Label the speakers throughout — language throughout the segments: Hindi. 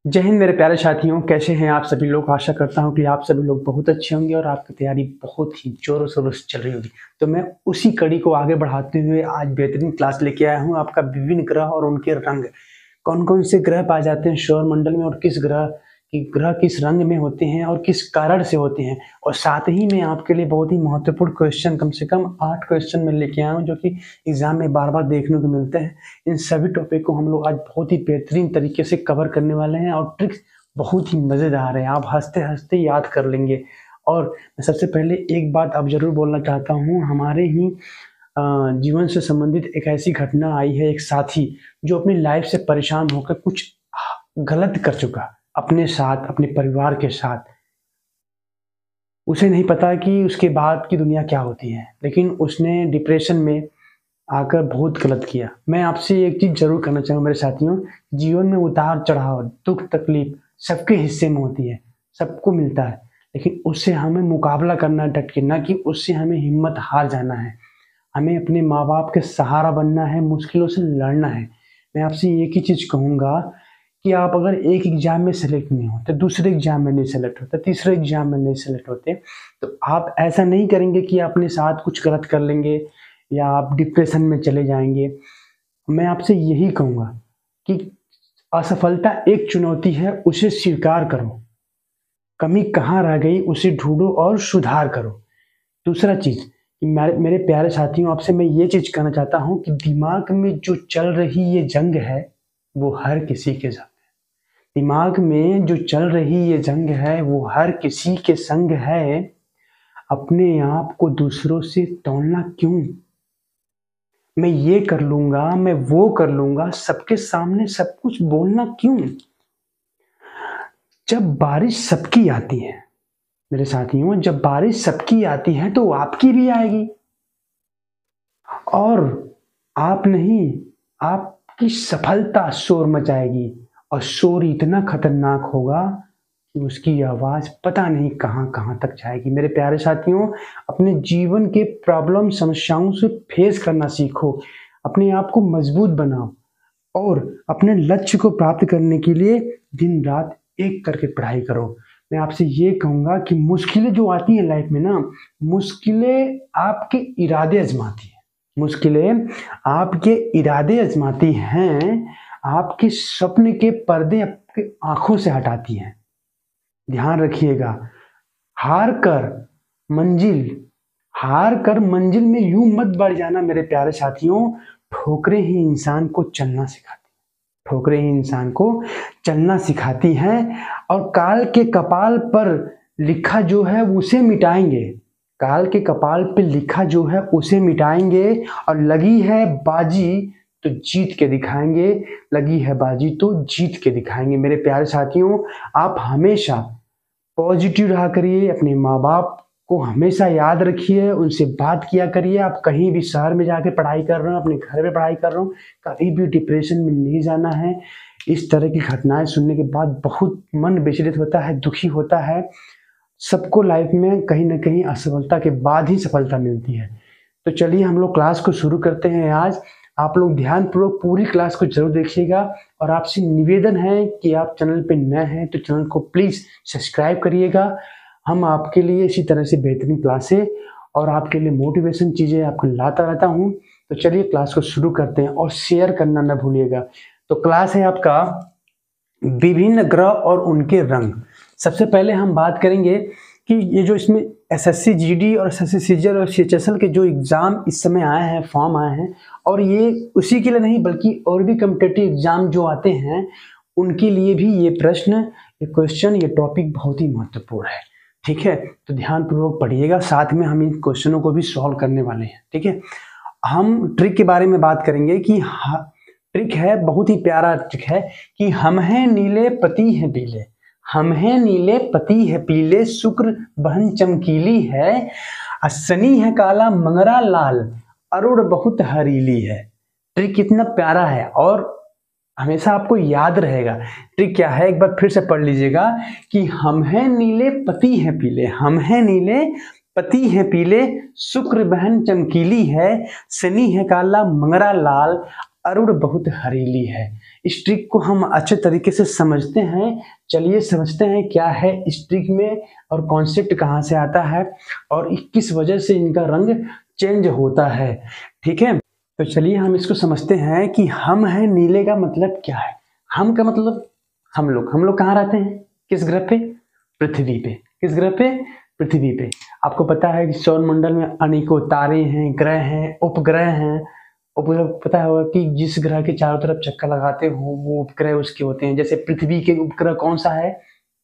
Speaker 1: जय हिंद मेरे प्यारे साथियों, कैसे हैं आप सभी लोग। आशा करता हूं कि आप सभी लोग बहुत अच्छे होंगे और आपकी तैयारी बहुत ही जोरों शोरों से चल रही होगी। तो मैं उसी कड़ी को आगे बढ़ाते हुए आज बेहतरीन क्लास लेके आया हूं। आपका विभिन्न ग्रह और उनके रंग, कौन कौन से ग्रह पाए जाते हैं सौर मंडल में और ग्रह किस रंग में होते हैं और किस कारण से होते हैं। और साथ ही मैं आपके लिए बहुत ही महत्वपूर्ण क्वेश्चन, कम से कम 8 क्वेश्चन में लेके आया हूँ, जो कि एग्जाम में बार बार देखने को मिलते हैं। इन सभी टॉपिक को हम लोग आज बहुत ही बेहतरीन तरीके से कवर करने वाले हैं और ट्रिक्स बहुत ही मज़ेदार है, आप हंसते हंसते याद कर लेंगे। और मैं सबसे पहले एक बात अब जरूर बोलना चाहता हूँ, हमारे ही जीवन से संबंधित एक ऐसी घटना आई है। एक साथी जो अपनी लाइफ से परेशान होकर कुछ गलत कर चुका अपने साथ, अपने परिवार के साथ। उसे नहीं पता कि उसके बाद की दुनिया क्या होती है, लेकिन उसने डिप्रेशन में आकर बहुत गलत किया। मैं आपसे एक चीज़ जरूर करना चाहूँगा मेरे साथियों, जीवन में उतार चढ़ाव, दुख तकलीफ सबके हिस्से में होती है, सबको मिलता है, लेकिन उससे हमें मुकाबला करना है डट के, ना कि उससे हमें हिम्मत हार जाना है। हमें अपने माँ बाप के सहारा बनना है, मुश्किलों से लड़ना है। मैं आपसे एक ही चीज़ कहूँगा कि आप अगर एक एग्जाम में सेलेक्ट नहीं होते, दूसरे एग्जाम में नहीं सेलेक्ट होते, तीसरे एग्जाम में नहीं सेलेक्ट होते, तो आप ऐसा नहीं करेंगे कि अपने साथ कुछ गलत कर लेंगे या आप डिप्रेशन में चले जाएंगे। मैं आपसे यही कहूँगा कि असफलता एक चुनौती है, उसे स्वीकार करो। कमी कहाँ रह गई उसे ढूंढो और सुधार करो। दूसरा चीज़ कि मेरे प्यारे साथियों, आपसे मैं ये चीज़ कहना चाहता हूँ कि दिमाग में जो चल रही ये जंग है वो हर किसी के जंग है। दिमाग में जो चल रही ये जंग है वो हर किसी के संग है। अपने आप को दूसरों से तोलना क्यों? मैं ये कर लूंगा, मैं वो कर लूंगा, सबके सामने सब कुछ बोलना क्यों? जब बारिश सबकी आती है मेरे साथियों, जब बारिश सबकी आती है तो आपकी भी आएगी। और आप नहीं, आपकी सफलता शोर मचाएगी, और शोर इतना खतरनाक होगा कि उसकी आवाज पता नहीं कहां कहां तक जाएगी। मेरे प्यारे साथियों, अपने जीवन के प्रॉब्लम समस्याओं से फेस करना सीखो, अपने आप को मजबूत बनाओ और अपने लक्ष्य को प्राप्त करने के लिए दिन रात एक करके पढ़ाई करो। मैं आपसे ये कहूँगा कि मुश्किलें जो आती हैं लाइफ में ना, मुश्किलें आपके इरादे आजमाती हैं। मुश्किलें आपके इरादे आजमाती हैं, आपके सपने के पर्दे आपके आंखों से हटाती हैं। ध्यान रखिएगा, हार कर मंजिल हार कर मंजिल में यूं मत बढ़ जाना मेरे प्यारे साथियों। ठोकरें ही इंसान को चलना सिखाती ठोकरें ही इंसान को चलना सिखाती हैं। और काल के कपाल पर लिखा जो है उसे मिटाएंगे। काल के कपाल पे लिखा जो है उसे मिटाएंगे। और लगी है बाजी तो जीत के दिखाएंगे, लगी है बाजी तो जीत के दिखाएंगे। मेरे प्यारे साथियों, आप हमेशा पॉजिटिव रहा करिए, अपने माँ बाप को हमेशा याद रखिए, उनसे बात किया करिए। आप कहीं भी शहर में जाके पढ़ाई कर रहे हो, अपने घर में पढ़ाई कर रहे हो, कभी भी डिप्रेशन में नहीं जाना है। इस तरह की घटनाएं सुनने के बाद बहुत मन विचलित होता है, दुखी होता है। सबको लाइफ में कहीं ना कहीं असफलता के बाद ही सफलता मिलती है। तो चलिए हम लोग क्लास को शुरू करते हैं। आज आप लोग ध्यानपूर्वक पूरी क्लास को जरूर देखिएगा और आपसे निवेदन है कि आप चैनल पे नए हैं तो चैनल को प्लीज़ सब्सक्राइब करिएगा। हम आपके लिए इसी तरह से बेहतरीन क्लासें और आपके लिए मोटिवेशन चीज़ें आपको लाता रहता हूँ। तो चलिए क्लास को शुरू करते हैं और शेयर करना ना भूलिएगा। तो क्लास है आपका विभिन्न ग्रह और उनके रंग। सबसे पहले हम बात करेंगे कि ये जो इसमें एसएससी जीडी और एसएससी सीजीएल और सीएचएसएल के जो एग्ज़ाम इस समय आए हैं, फॉर्म आए हैं, और ये उसी के लिए नहीं बल्कि और भी कम्पिटिटिव एग्ज़ाम जो आते हैं उनके लिए भी ये प्रश्न, ये क्वेश्चन, ये टॉपिक बहुत ही महत्वपूर्ण है। ठीक है, तो ध्यानपूर्वक पढ़िएगा, साथ में हम इन क्वेश्चनों को भी सॉल्व करने वाले हैं। ठीक है, हम ट्रिक के बारे में बात करेंगे कि ट्रिक है, बहुत ही प्यारा ट्रिक है कि हम हैं नीले पति हैं पीले, हम हैं नीले पति है पीले, शुक्र बहन चमकीली है, शनि है काला मंगरा लाल, अरुण बहुत हरीली है। ट्रिक कितना प्यारा है और हमेशा आपको याद रहेगा। ट्रिक क्या है, एक बार फिर से पढ़ लीजिएगा कि हम हैं नीले पति हैं पीले, हम हैं नीले पति हैं पीले, शुक्र बहन चमकीली है, शनि है काला मंगरा लाल, अरुण बहुत हरीली है। इस ट्रिक को हम अच्छे तरीके से समझते हैं। चलिए समझते हैं क्या है इस ट्रिक में और कॉन्सेप्ट कहाँ से आता है और किस वजह से इनका रंग चेंज होता है। ठीक है, तो चलिए हम इसको समझते हैं कि हम है नीले का मतलब क्या है। हम का मतलब हम लोग कहाँ रहते हैं, किस ग्रह पे, पृथ्वी पे। किस ग्रह पे, पृथ्वी पे। आपको पता है कि सौर मंडल में अनेकों तारे हैं, ग्रह हैं, उपग्रह हैं। उपग्रह पता होगा कि जिस ग्रह के चारों तरफ चक्कर लगाते हो वो उपग्रह उसके होते हैं। जैसे पृथ्वी के उपग्रह कौन सा है,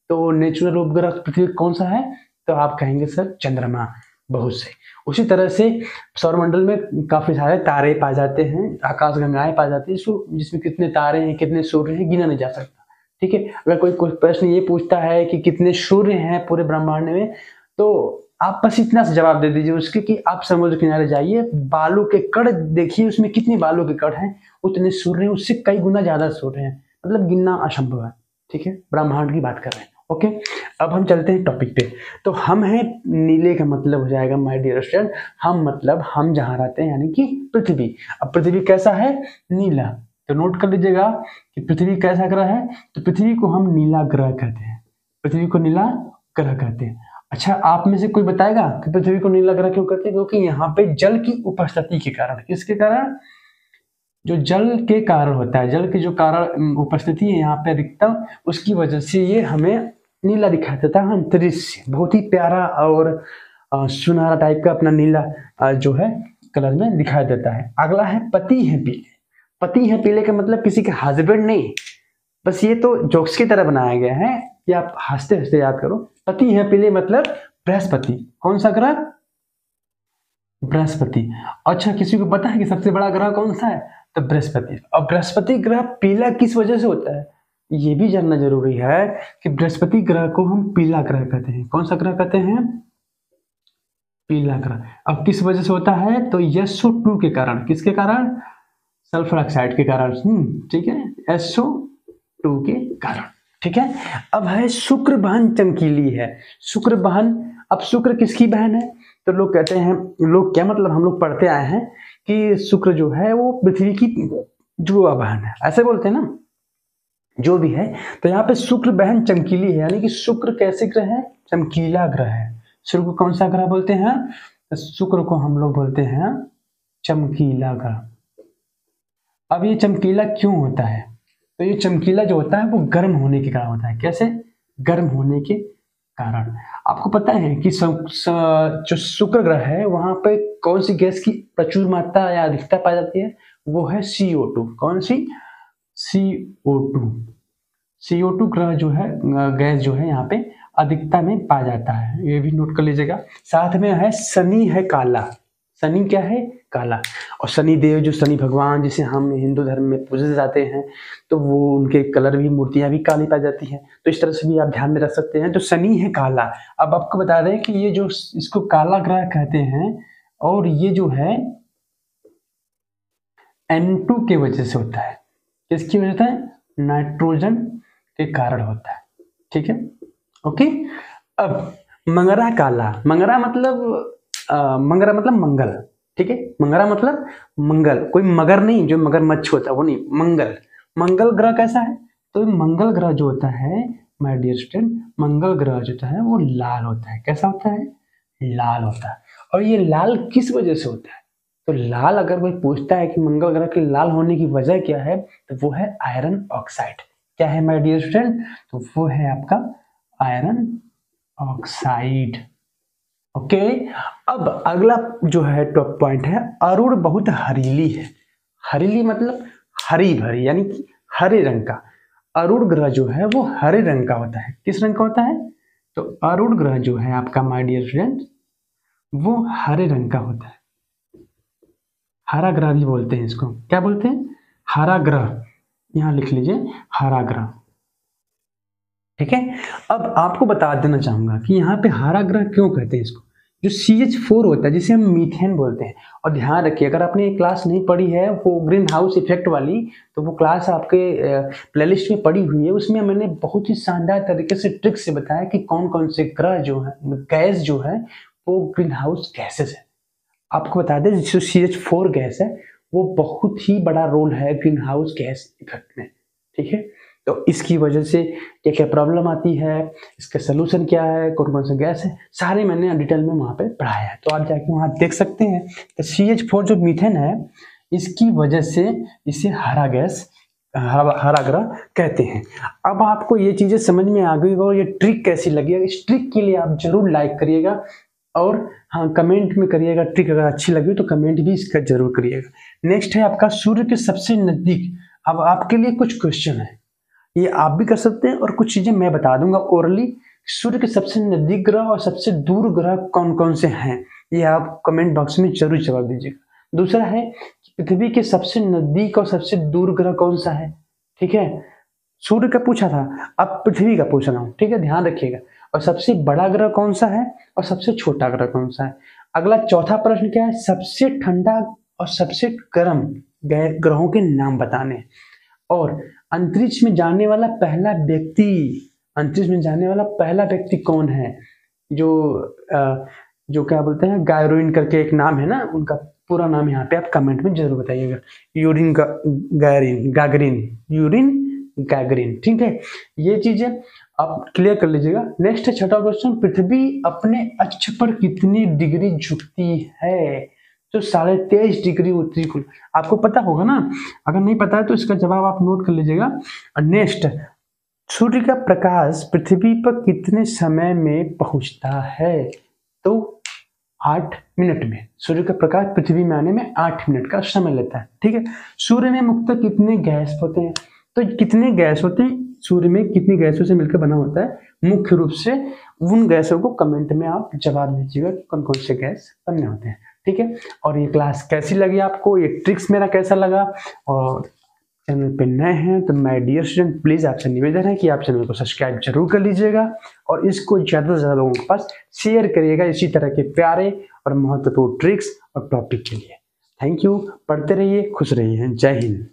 Speaker 1: तो नेचुरल उपग्रह पृथ्वी कौन सा है, तो आप कहेंगे सर चंद्रमा, बहुत से। उसी तरह से सौरमंडल में काफी सारे तारे पाए जाते हैं, आकाशगंगाएं पाई जाती है, जिसमें कितने तारे हैं, कितने सूर्य हैं, गिना नहीं जा सकता। ठीक है, अगर कोई प्रश्न ये पूछता है कि कितने सूर्य हैं पूरे ब्रह्मांड में, तो आप बस इतना से जवाब दे दीजिए उसके कि आप समुद्र किनारे जाइए, बालू के कण देखिए, उसमें कितने बालू के कण हैं, उतने सूर्य हैं, उससे कई गुना ज्यादा सूर्य हैं, मतलब गिनना असंभव है। ठीक है, ब्रह्मांड की बात कर रहे हैं। ओके, अब हम चलते हैं टॉपिक पे। तो हम है नीले का मतलब हो जाएगा माय डियर स्टूडेंट, हम मतलब हम जहाँ रहते हैं यानी कि पृथ्वी। अब पृथ्वी कैसा है, नीला। तो नोट कर लीजिएगा कि पृथ्वी कैसा ग्रह है, तो पृथ्वी को हम नीला ग्रह कहते हैं। पृथ्वी को नीला ग्रह कहते हैं। अच्छा, आप में से कोई बताएगा कि पृथ्वी को नीला ग्रह क्यों कहते हैं? क्योंकि यहाँ पे जल की उपस्थिति के कारण। किसके कारण? जो जल के कारण होता है, जल की जो कारण उपस्थिति है यहाँ पे अधिकतम, उसकी वजह से ये हमें नीला दिखाई देता है। अंतरिक्ष बहुत ही प्यारा और सुनहरा टाइप का अपना नीला जो है कलर में दिखाई देता है। अगला है पति है पीले। पति है पीले का मतलब किसी के हस्बैंड नहीं, बस ये तो जोक्स की तरह बनाया गया है कि आप हंसते हंसते याद करो। पति है पीले मतलब बृहस्पति। कौन सा ग्रह? बृहस्पति। अच्छा, किसी को पता है कि सबसे बड़ा ग्रह कौन सा है? तो बृहस्पति। और बृहस्पति ग्रह पीला किस वजह से होता है, ये भी जानना जरूरी है कि बृहस्पति ग्रह को हम पीला ग्रह कहते हैं। कौन सा ग्रह कहते हैं? पीला ग्रह। अब किस वजह से होता है? तो SO2 के कारण। किसके कारण? सल्फर ऑक्साइड के कारण। ठीक है, SO2 के कारण। ठीक है, अब है शुक्र बहन चमकीली है। शुक्र बहन, अब शुक्र किसकी बहन है? तो लोग कहते हैं, लोग क्या मतलब, हम लोग पढ़ते आए हैं कि शुक्र जो है वो पृथ्वी की जुड़वा बहन है, ऐसे बोलते हैं ना, जो भी है। तो यहाँ पे शुक्र बहन चमकीली है, यानी कि शुक्र कैसे ग्रह है? चमकीला ग्रह है। शुक्र को कौन सा ग्रह बोलते हैं? तो शुक्र को हम लोग बोलते हैं चमकीला ग्रह। अब ये चमकीला क्यों होता है? तो ये चमकीला जो होता है वो गर्म होने के कारण होता है। कैसे? गर्म होने के कारण। आपको पता है कि जो शुक्र ग्रह है वहां पे कौन सी गैस की प्रचुर मात्रा या अधिकता पाई जाती है? वो है CO2। कौन सी? CO2। CO2 ग्रह जो है, गैस जो है यहाँ पे अधिकता में पाया जाता है, ये भी नोट कर लीजिएगा। साथ में है शनि है काला। शनि क्या है? काला। और शनि देव जो शनि भगवान जिसे हम हिंदू धर्म में पूजे जाते हैं, तो वो उनके कलर भी, मूर्तियां भी काली पाई जाती हैं। तो इस तरह से भी आप ध्यान में रख सकते हैं। तो शनि है काला। अब आपको बता दें कि ये जो इसको काला ग्रह कहते हैं, और ये जो है N2 के वजह से होता है। किसकी वजह से है? नाइट्रोजन के कारण होता है। ठीक है, ओके। अब मंगरा काला। मंगरा मतलब मंगरा मतलब मंगल। ठीक है, मंगरा मतलब मंगल, कोई मगर नहीं जो मगरमच्छ होता है वो नहीं, मंगल। मंगल ग्रह कैसा है? तो मंगल ग्रह जो होता है माय डियर स्टूडेंट, मंगल ग्रह जो होता है वो लाल होता है। कैसा होता है? लाल होता है। और ये लाल किस वजह से होता है? तो लाल, अगर कोई पूछता है कि मंगल ग्रह के लाल होने की वजह क्या है, तो वो है आयरन ऑक्साइड। क्या है माय डियर स्टूडेंट? तो वो है आपका आयरन ऑक्साइड। ओके, अब अगला जो है टॉप पॉइंट है, अरुण बहुत हरीली है। हरीली मतलब हरी भरी, यानी कि हरे रंग का। अरुण ग्रह जो है वो हरे रंग का होता है। किस रंग का होता है? तो अरुण ग्रह जो है आपका माय डियर स्टूडेंट वो हरे रंग का होता है। हरा ग्रह भी बोलते हैं इसको। क्या बोलते हैं? हरा ग्रह। यहां लिख लीजिए, हरा ग्रह। ठीक है, अब आपको बता देना चाहूंगा कि यहाँ पे हरा ग्रह क्यों कहते हैं इसको। जो CH4 होता है जिसे हम मीथेन बोलते हैं, और ध्यान रखिए अगर आपने क्लास नहीं पढ़ी है वो ग्रीन हाउस इफेक्ट वाली, तो वो क्लास आपके प्लेलिस्ट में पड़ी हुई है। उसमें मैंने बहुत ही शानदार तरीके से ट्रिक से बताया कि कौन कौन से ग्रह जो है, गैस जो है वो ग्रीन हाउस गैसेस है। आपको बता दें जो CH4 गैस है वो बहुत ही बड़ा रोल है ग्रीन हाउस गैस इफेक्ट में। ठीक है। तो इसकी वजह से क्या क्या प्रॉब्लम आती है, इसका सोल्यूशन क्या है, कौन कौन सा गैस है, सारे मैंने डिटेल में वहाँ पे पढ़ाया है, तो आप जाके वहाँ देख सकते हैं। तो CH4 जो मीथेन है, इसकी वजह से इसे हरा गैस, हरा ग्रह कहते हैं। अब आपको ये चीज़ें समझ में आ गई और ये ट्रिक कैसी लगी, इस ट्रिक के लिए आप जरूर लाइक करिएगा और हाँ कमेंट में करिएगा। ट्रिक अगर अच्छी लगी तो कमेंट भी इसका जरूर करिएगा। नेक्स्ट है आपका सूर्य के सबसे नजदीक। अब आपके लिए कुछ क्वेश्चन है, ये आप भी कर सकते हैं और कुछ चीजें मैं बता दूंगा ओरली। सूर्य के सबसे नजदीक ग्रह और सबसे दूर ग्रह कौन कौन से हैं, ये आप कमेंट बॉक्स में जरूर जवाब दीजिएगा। दूसरा है कि पृथ्वी के सबसे नजदीक और सबसे दूर ग्रह कौन सा है, ठीक है। सूर्य का पूछा था, अब पृथ्वी का पूछ रहा हूँ, ठीक है, ध्यान रखिएगा। और सबसे बड़ा ग्रह कौन सा है और सबसे छोटा ग्रह कौन सा है। अगला चौथा प्रश्न क्या है, सबसे ठंडा और सबसे गर्म ग्रहों के नाम बताने। और अंतरिक्ष में जाने वाला पहला व्यक्ति, अंतरिक्ष में जाने वाला पहला व्यक्ति कौन है, जो क्या बोलते हैं, गायरोइन करके एक नाम है ना, उनका पूरा नाम यहाँ पे आप कमेंट में जरूर बताइएगा। यूरिन गागरिन, यूरिन गैगरिन, ठीक है। ये चीजें आप क्लियर कर लीजिएगा। नेक्स्ट है छठा क्वेश्चन, पृथ्वी अपने अक्ष पर कितनी डिग्री झुकती है, तो 23.5 डिग्री उत्तरी कोण। आपको पता होगा ना, अगर नहीं पता है तो इसका जवाब आप नोट कर लीजिएगा। और नेक्स्ट, सूर्य का प्रकाश पृथ्वी पर कितने समय में पहुंचता है, तो 8 मिनट में। सूर्य का प्रकाश पृथ्वी में आने में 8 मिनट का समय लेता है, ठीक है। सूर्य में मुख्यतः कितने गैस होते हैं, तो कितने गैस होते हैं, सूर्य में कितनी गैसों से मिलकर बना होता है, मुख्य रूप से उन गैसों को कमेंट में आप जवाब दीजिएगा कि कौन कौन से गैस बनने होते हैं, ठीक है। और ये क्लास कैसी लगी आपको, ये ट्रिक्स मेरा कैसा लगा, और चैनल पे नए हैं तो माय डियर स्टूडेंट प्लीज आपसे निवेदन है कि आप चैनल को सब्सक्राइब जरूर कर लीजिएगा और इसको ज्यादा से ज्यादा लोगों के पास शेयर करिएगा इसी तरह के प्यारे और महत्वपूर्ण ट्रिक्स और टॉपिक के लिए। थैंक यू, पढ़ते रहिए, खुश रहिए, जय हिंद।